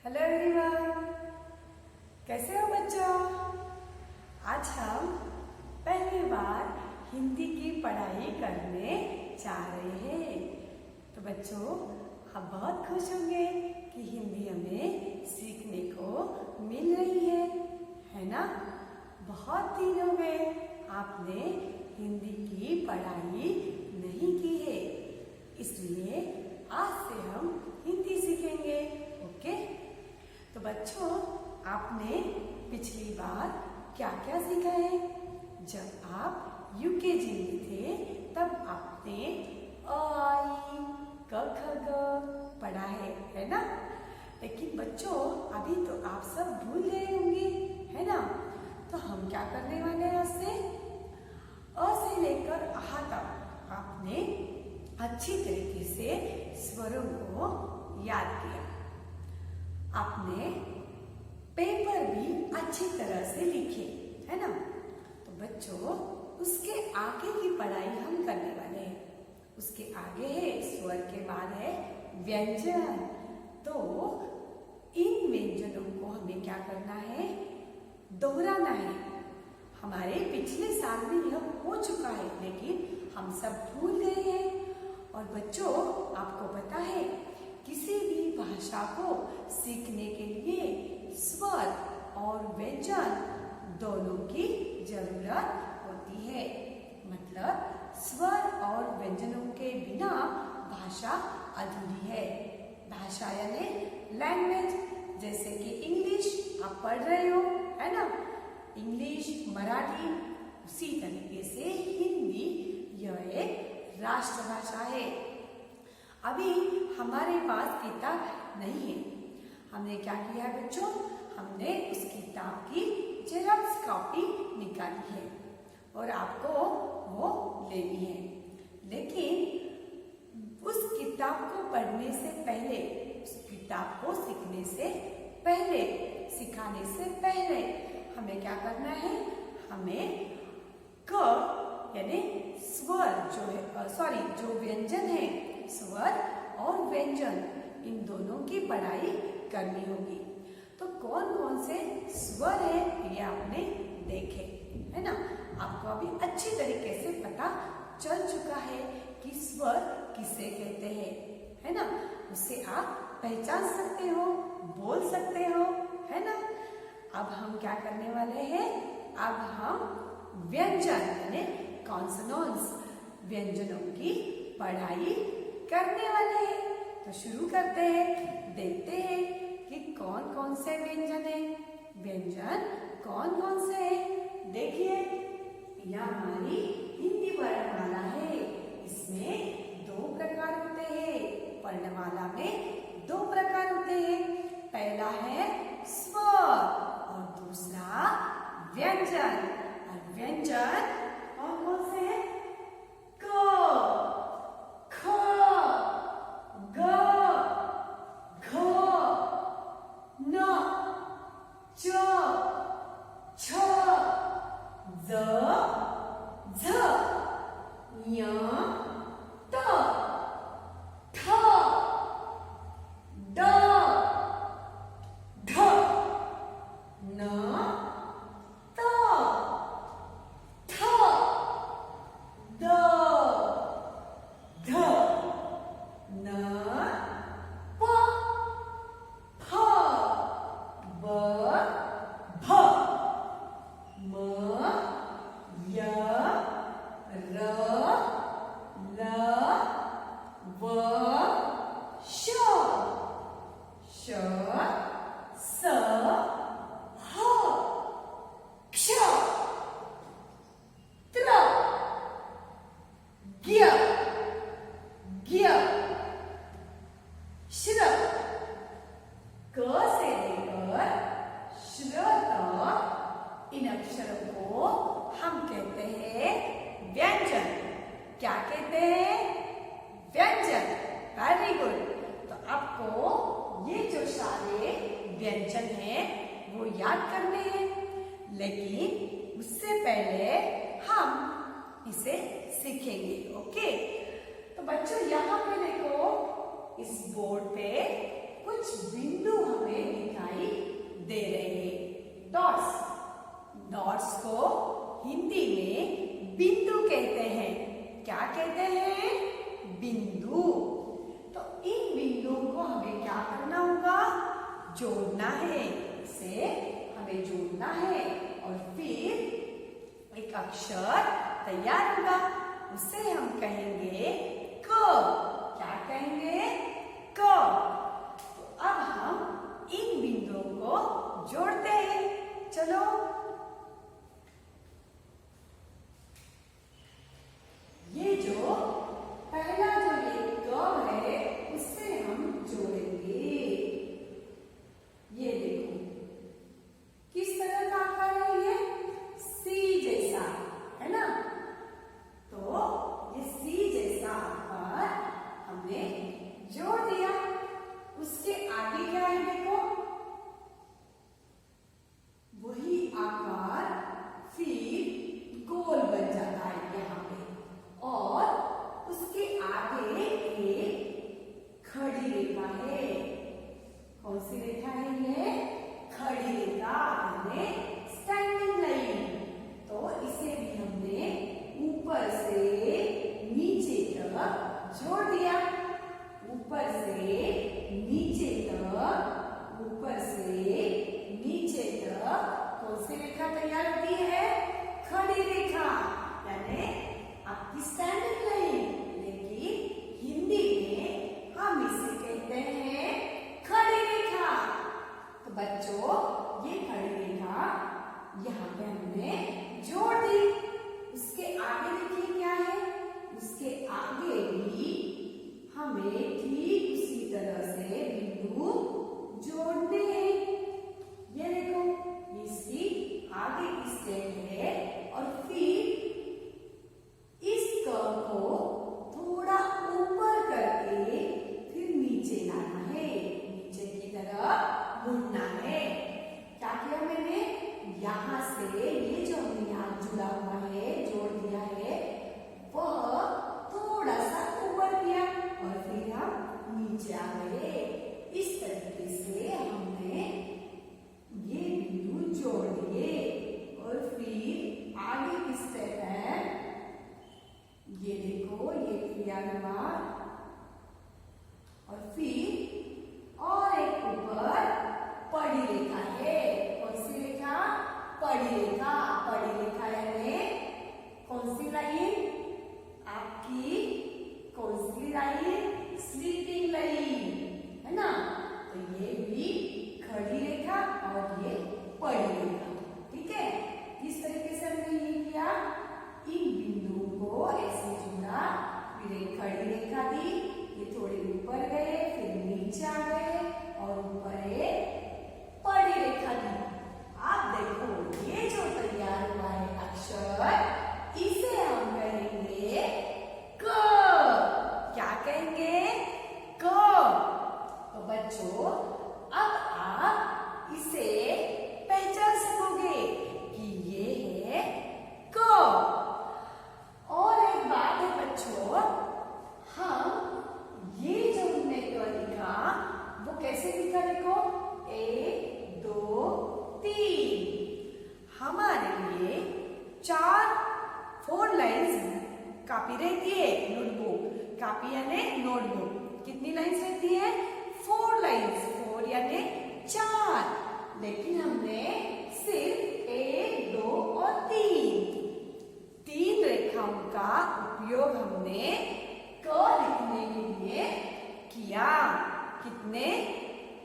Hello everyone, कैसे हो बच्चों। आज हम पहली बार हिंदी की पढ़ाई करने जा रहे हैं। तो बच्चों, आप बहुत खुश होंगे कि हिंदी हमें सीखने को मिल रही है ना। बहुत दिन हो गए आपने हिंदी की पढ़ाई नहीं की है, इसलिए आज से हम हिंदी सीखेंगे। ओके, तो बच्चों, आपने पिछली बार क्या क्या सीखा है। जब आप यूकेजी में थे तब आपने अ आ इ क ख ग पढ़ा है ना। लेकिन बच्चों, अभी तो आप सब भूल गए होंगे, है ना। तो हम क्या करने वाले हैं, आज से अ से लेकर आ तक आपने अच्छी तरीके से स्वरों को याद किया। आपने पेपर भी अच्छी तरह से लिखे, है ना। तो बच्चों, उसके आगे की पढ़ाई हम करने वाले हैं। उसके आगे है स्वर के बाद है व्यंजन। तो इन व्यंजनों को हमें क्या करना है, दोहराना है। हमारे पिछले साल में यह हो चुका है, लेकिन हम सब भूल गए हैं। और बच्चों, आपको पता है, किसी भी भाषा को सीखने के लिए स्वर और व्यंजन दोनों की जरूरत होती है। मतलब स्वर और व्यंजनों के बिना भाषा अधूरी है। भाषा यानी लैंग्वेज, जैसे कि इंग्लिश आप पढ़ रहे हो, है ना। इंग्लिश, मराठी, उसी तरीके से हिंदी यह एक राष्ट्रभाषा है। अभी हमारे पास किताब नहीं है। हमने क्या किया है बच्चों, हमने उस किताब की जेरॉक्स कॉपी निकाली है और आपको वो लेनी है। लेकिन उस किताब को पढ़ने से पहले, उस किताब को सीखने से पहले, सिखाने से पहले हमें क्या करना है, हमें क यानी स्वर जो है, जो व्यंजन है, स्वर और व्यंजन, इन दोनों की पढ़ाई करनी होगी। तो कौन कौन से स्वर है ये आपने देखे, है ना। आपको अभी अच्छी तरीके से पता चल चुका है कि स्वर किसे कहते हैं, है ना। उससे आप पहचान सकते हो, बोल सकते हो, है ना। अब हम क्या करने वाले हैं, अब हम व्यंजन यानी कॉन्सोनेंट्स, व्यंजनों की पढ़ाई करने वाले हैं। तो शुरू करते हैं, देखते हैं कि कौन कौन से व्यंजन है। व्यंजन कौन कौन से हैं, देखिए। यह हमारी हिंदी वर्णमाला है। इसमें दो प्रकार होते हैं। वर्णमाला में दो प्रकार होते हैं। पहला है स्वर और दूसरा व्यंजन। और व्यंजन कौन कौन से हैं, क, ख, ग, घ, न, च, छ, ज, झ, ञ, त, ठ, ड, ढ, न, त, थ, द, ध, न, प, फ, ब, भ, म, य, र, ल, व, श, श, स, ह, क्ष, त्र, ज्ञ, ज्ञ, श्र। क से लेकर श्र तक इन अक्षरों को हम कहते हैं व्यंजन। क्या कहते हैं, व्यंजन। Very good. तो आपको ये जो सारे व्यंजन हैं वो याद करने हैं, लेकिन उससे पहले हम इसे सीखेंगे। ओके, तो बच्चों, यहाँ पे देखो, इस बोर्ड पे कुछ बिंदु हमें जोड़ना है, इसे हमें जोड़ना है और फिर एक अक्षर तैयार होगा, उसे हम कहेंगे क। क्या कहेंगे? क। तो अब हम इन बिंदुओं को जोड़ते हैं। चलो, ये जो पहला जो ये क है उससे हम जोड़ेंगे। ये देखो किस तरह का आकार है, ये सी जैसा है ना। तो ये सी जैसा आकार हमने जोड़ दिया। उसके आगे क्या है देखो, वही आकार फिर गोल बन जाता है यहाँ पे, और उसके आगे एक खड़ी रेखा है। कौन सी रेखा है ये? खड़ी रेखा, यानी स्टैंडिंग लाइन। तो इसे भी हमने ऊपर से नीचे तक जोड़ दिया। ऊपर से नीचे तक, ऊपर से नीचे तक कौन सी रेखा तैयार होती है? खड़ी रेखा, यानी आपकी स्टैंडिंग लाइन। लेकिन हिंदी में हम इसे कहते हैं खड़ी रेखा। तो बच्चों, ये खड़ी रेखा यहाँ पे हमने जोड़ दी। उसके आगे देखिए क्या है, उसके आगे भी हमें ठीक उसी तरह से बिंदु जोड़ने हैं। ये देखो, इसकी आगे की स्टेप है और फिर इस कर्व को थोड़ा ऊपर करके फिर नीचे लाना है, नीचे की तरफ मुड़ना है। क्या किया मैंने? यहाँ से ये जो हमने यहाँ जुड़ा हुआ है, जोड़ दिया है, वह थोड़ा सा ऊपर किया और फिर हम नीचे आ गए। इस तरीके से हमने ये बिंदु जोड़ दिए। और फिर आगे की स्टेप है, ये देखो, ये किया हुआ, और फिर और एक ऊपर पड़ी रेखा है। कौन सी रेखा? पड़ी रेखा। पड़ी रेखा यानी कौन सी लाइन? आपकी कौन सी लाइन? स्लीपिंग लाइन, है ना। तो ये भी खड़ी रेखा और ये पड़ी रेखा, ठीक है। इस तरीके से हमने ये किया, इन बिंदुओं को ऐसे जोड़ा, फिर एक खड़ी रेखा दी, ये थोड़े ऊपर गए, फिर नीचे आ गए और ऊपर एक पड़ी रेखा दी। आप देखो, ये जो तैयार हुआ है अक्षर, इसे हम कहेंगे क। क्या कहेंगे? क। तो बच्चों, अब आप इसे पहचान सकोगे कि ये है क। और एक बात है बच्चों, हम ये जो हमने क लिखा वो कैसे लिखा? देखो, 1 2 3। हमारे लिए 4 लाइन्स कॉपी रहती है, नोटबुक। कॉपी यानी नोटबुक। कितनी लाइन्स रहती है? 4 लाइन्स। 4 यानी 4। लेकिन हमने सिर्फ 1 2 और 3 रेखाओं का उपयोग हमने क लिखने के लिए किया। कितने?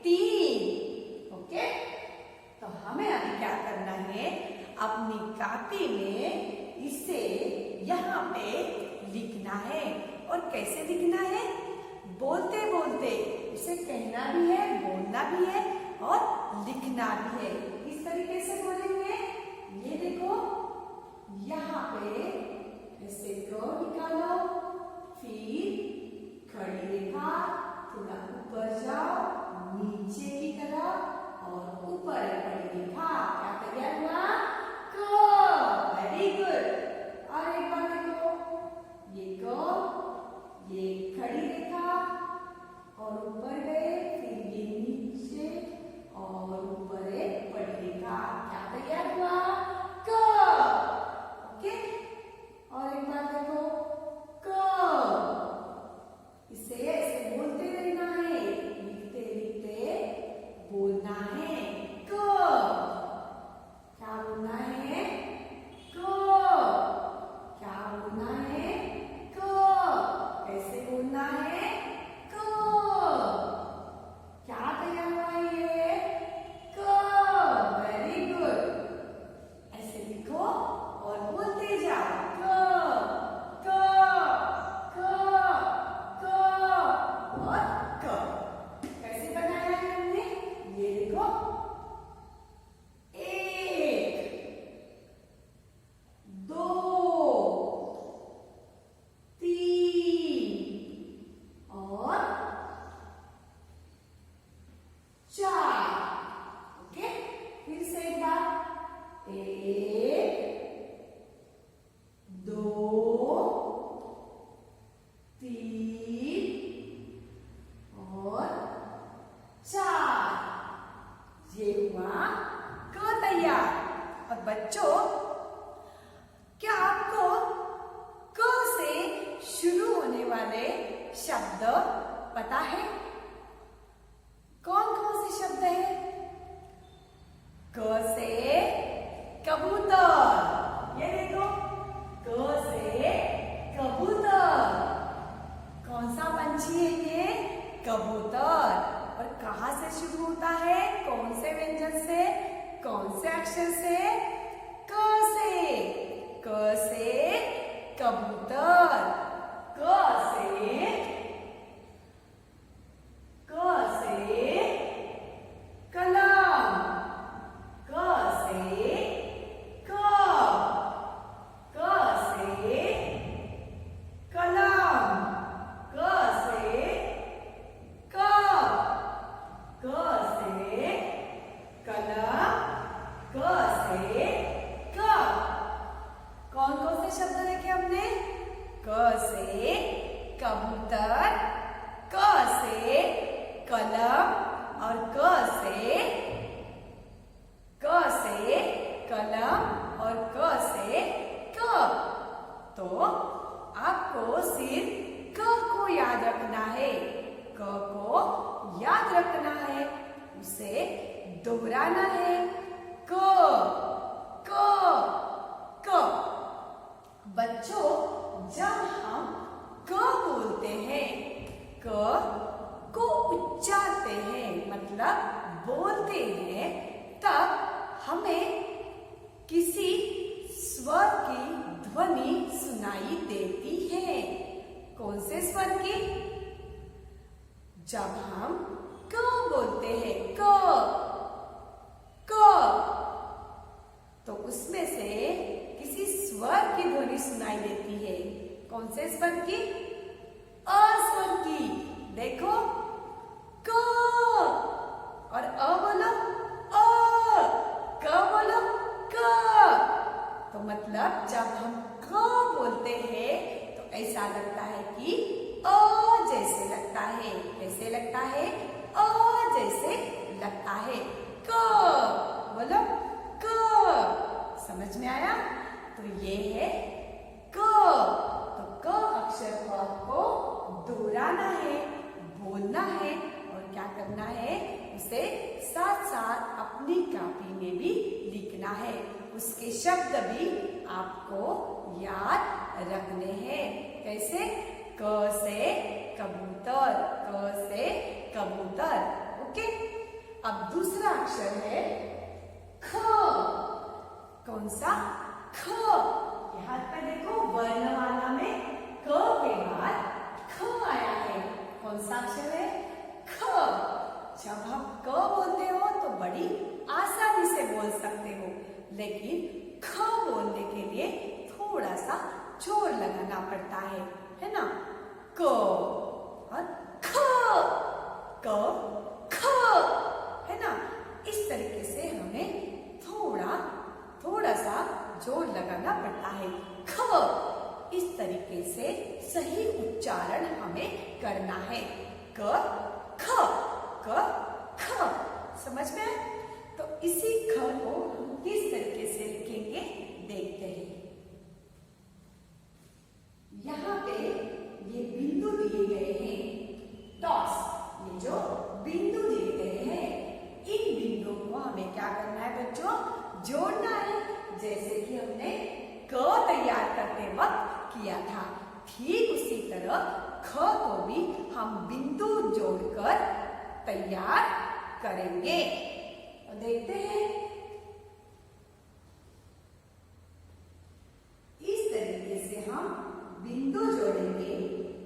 3। ओके। तो हमें अभी क्या करना है? अपनी कॉपी में इसे यहाँ पे लिखना है। और कैसे लिखना है? बोलते बोलते। इसे कहना भी है, बोलना भी है और लिखना भी है। इस तरीके से बोलेंगे। ये देखो, यहाँ पे ऐसे कर्व निकालो, फिर खड़ी रेखा, थोड़ा ऊपर जाओ, नीचे की तरफ और ऊपर खड़ी रेखा। क्या तैयार हुआ? क। Very good. और एक बार देखो, ये कर्व, ये खड़ी रेखा और ऊपर गए, फिर ये नीचे और ऊपर एक पड़ी रेखा। क्या तैयार हुआ? क। ओके। और एक बार देखो, क। इसे ऐसे बोलते रहना है, लिखते लिखते एक, दो, तीन और चार। ये हुआ क तैयार। और बच्चों, क्या आपको क से शुरू होने वाले शब्द पता है? कौन कौन से शब्द है? क से कबूतर, ये देखो, क से कबूतर। कौन सा पंछी है ये? कबूतर। और कहाँ से शुरू होता है? कौन से व्यंजन से? कौन से अक्षर से? क से। क से कबूतर। क से कलम। क से कप। क से कलम। क से कप। क से कलम। क से कप। कौन कौन से शब्द देखे हमने? क से कबूतर, क से कलम और क से कलम और क से कप। तो आपको सिर्फ क को याद रखना है। क को याद रखना है, उसे दोहराना है। क बच्चों, जब हम क बोलते हैं, क को उच्चारते हैं, मतलब बोलते हैं, तब हमें किसी स्वर की ध्वनि सुनाई देती है। कौन से स्वर की? जब हम क बोलते हैं, क तो उसमें से किसी स्वर की ध्वनि सुनाई देती है। कौन से स्वर की? अ स्वर की। देखो, क और अ बोलो, अ, क बोलो, क। तो मतलब जब हम क बोलते हैं तो ऐसा लगता है कि अ जैसे लगता है। कैसे लगता है? अ जैसे लगता है। क बोलो, क। समझ में आया? तो ये है क। तो क अक्षर को आपको दोहराना है, बोलना है और क्या करना है? उसे साथ साथ अपनी कॉपी में भी लिखना है। उसके शब्द भी आपको याद रखने हैं। कैसे? क से कबूतर, क से कबूतर। ओके। अब दूसरा अक्षर है ख। कौन सा? ख। यहाँ पर देखो, वर्णमाला में क के बाद ख आया है। कौन सा अक्षर है? ख। जब हम क बोलते हो तो बड़ी आसानी से बोल सकते हो, लेकिन ख बोलने के लिए थोड़ा सा जोर लगाना पड़ता है ना? क और ख, क, ख, है ना? इस तरीके से हमें थोड़ा सा जोर लगाना पड़ता है। ख। इस तरीके से सही उच्चारण हमें करना है। क, ख, क, ख। समझ में आया? तो इसी ख को हम किस तरीके से लिखेंगे देखते हैं। यहाँ पे ये बिंदु दिए गए हैं, डॉट्स। ये जो बिंदु दिए गए हैं, इन बिंदुओं को हमें क्या करना है बच्चों? जोड़ना है। जैसे कि हमने क तैयार करते वक्त किया था, ठीक उसी तरह ख को भी हम बिंदु जोड़कर तैयार करेंगे। और देखते हैं, इस तरीके से हम बिंदु जोड़ेंगे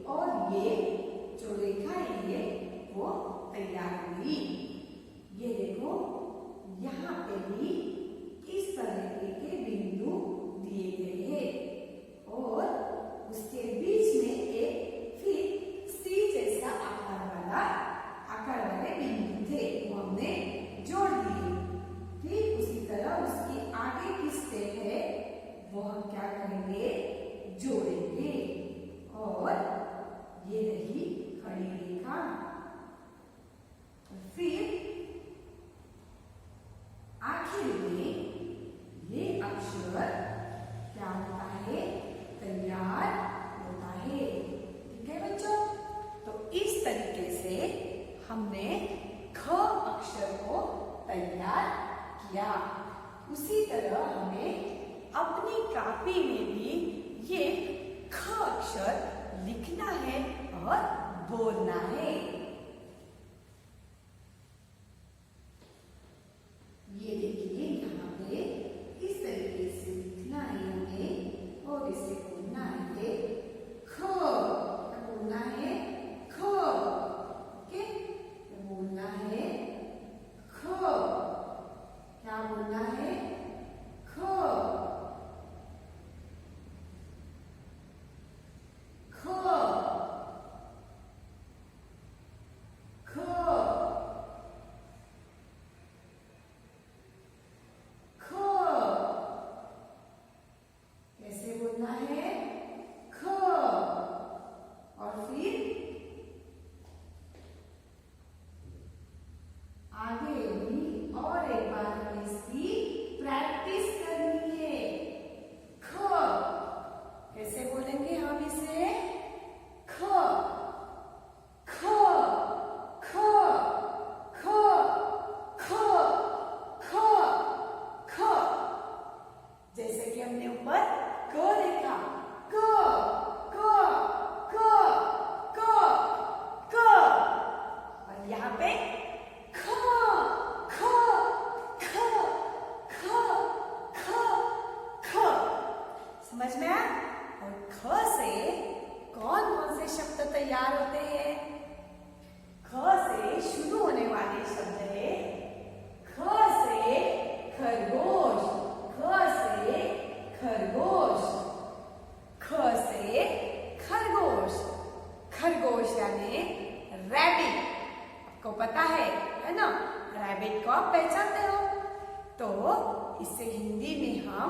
और ये जो रेखाएं हैं वो तैयार होगी। ये देखो, यहाँ पे भी इस तरह के बिंदु दिए गए हैं और उसके बीच में एक फिर सी जैसा आकार वाले बिंदु थे, वो हमने जोड़ दिए। ठीक तैयार किया। उसी तरह हमें अपनी कॉपी में भी ये ख अक्षर लिखना है और बोलना है। ये देखिए यहाँ पे इस तरीके से लिखना है हमें और इसे बोलना है ख। बोलना है ख। ओके, बोलना है ख। क्या बोलना है? ख। ख। ख। ख। कैसे बोलना है? ख। और फिर आगे भी और एक बार हमें इसकी प्रैक्टिस करनी है। ख। कैसे बोलेंगे हम इसे? ख। ख। ख। ख। ख। ख। ख। जैसे कि हमने ऊपर क देखा, क क क क क, और यहाँ पे ख ख ख ख ख ख। समझ में आया? और ख से कौन कौन से शब्द तैयार होते हैं? ख से शुरू होने वाले शब्द है ख से खरगोश, ख से खरगोश, ख से खरगोश। खरगोश यानी रैबिट, आपको पता है ना? रैबिट को आप पहचानते हो, तो इसे हिंदी में हम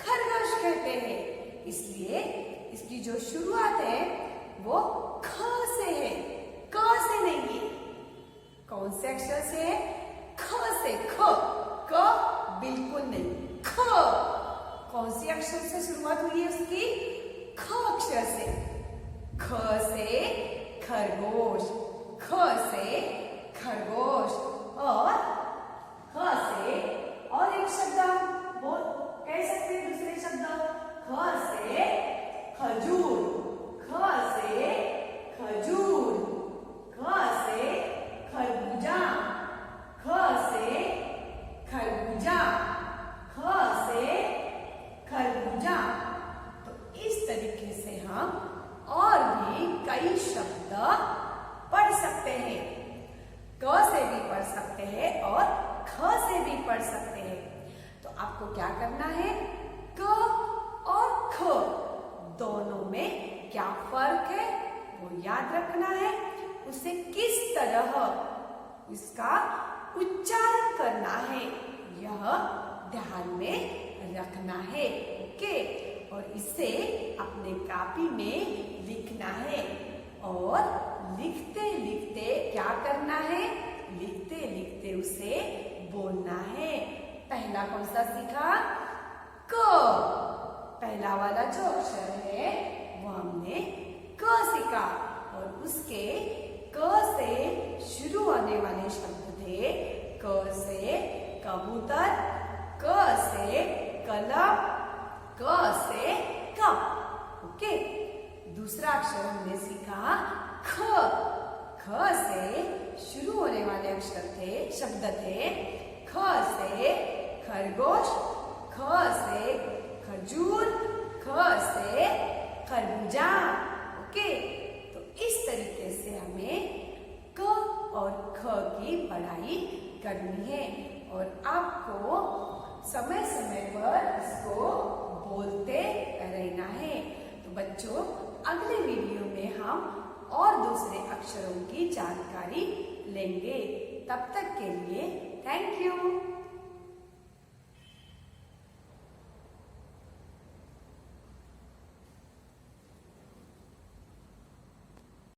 खरगोश कहते हैं। इसलिए इसकी जो शुरुआत है वो ख से है, क से नहीं है। कौन से अक्षर से है? ख से। ख, क बिल्कुल नहीं, ख। कौन सी अक्षर से शुरुआत हुई है उसकी? ख अक्षर से। ख से खरगोश, ख से खरगोश। और ख से और एक शब्द बोल कह सकते हैं, दूसरे शब्द ख से खजूर, ख से खजूर, ख से खरबूजा, ख से खरबूजा, ख से खरबूजा। तो इस तरीके से हम और भी कई शब्द पढ़ सकते हैं। क से भी पढ़ सकते हैं और ख से भी पढ़ सकते हैं। तो आपको क्या करना है? क और ख दोनों में क्या फर्क है वो याद रखना है। उसे किस तरह इसका उच्चारण करना है यह ध्यान में रखना है। ओके, और इसे अपने कॉपी में लिखना है। और लिखते लिखते क्या करना है? लिखते लिखते उसे बोलना है। पहला कौन सा सीखा? क। पहला वाला जो अक्षर है वो हमने क सीखा, और उसके क से शुरू होने वाले शब्द थे क से कबूतर, क से कलम, क से कप। ओके, दूसरा अक्षर हमने सीखा ख। ख से शुरू होने वाले अक्षर थे, शब्द थे ख से खरगोश, ख से खजूर, ख से खरबूजा। ओके, तो इस तरीके से हमें क और ख की पढ़ाई करनी है, और आपको समय समय पर इसको बोलते रहना है। तो बच्चों, अगले वीडियो में हम और दूसरे अक्षरों की जानकारी लेंगे। तब तक के लिए थैंक यू।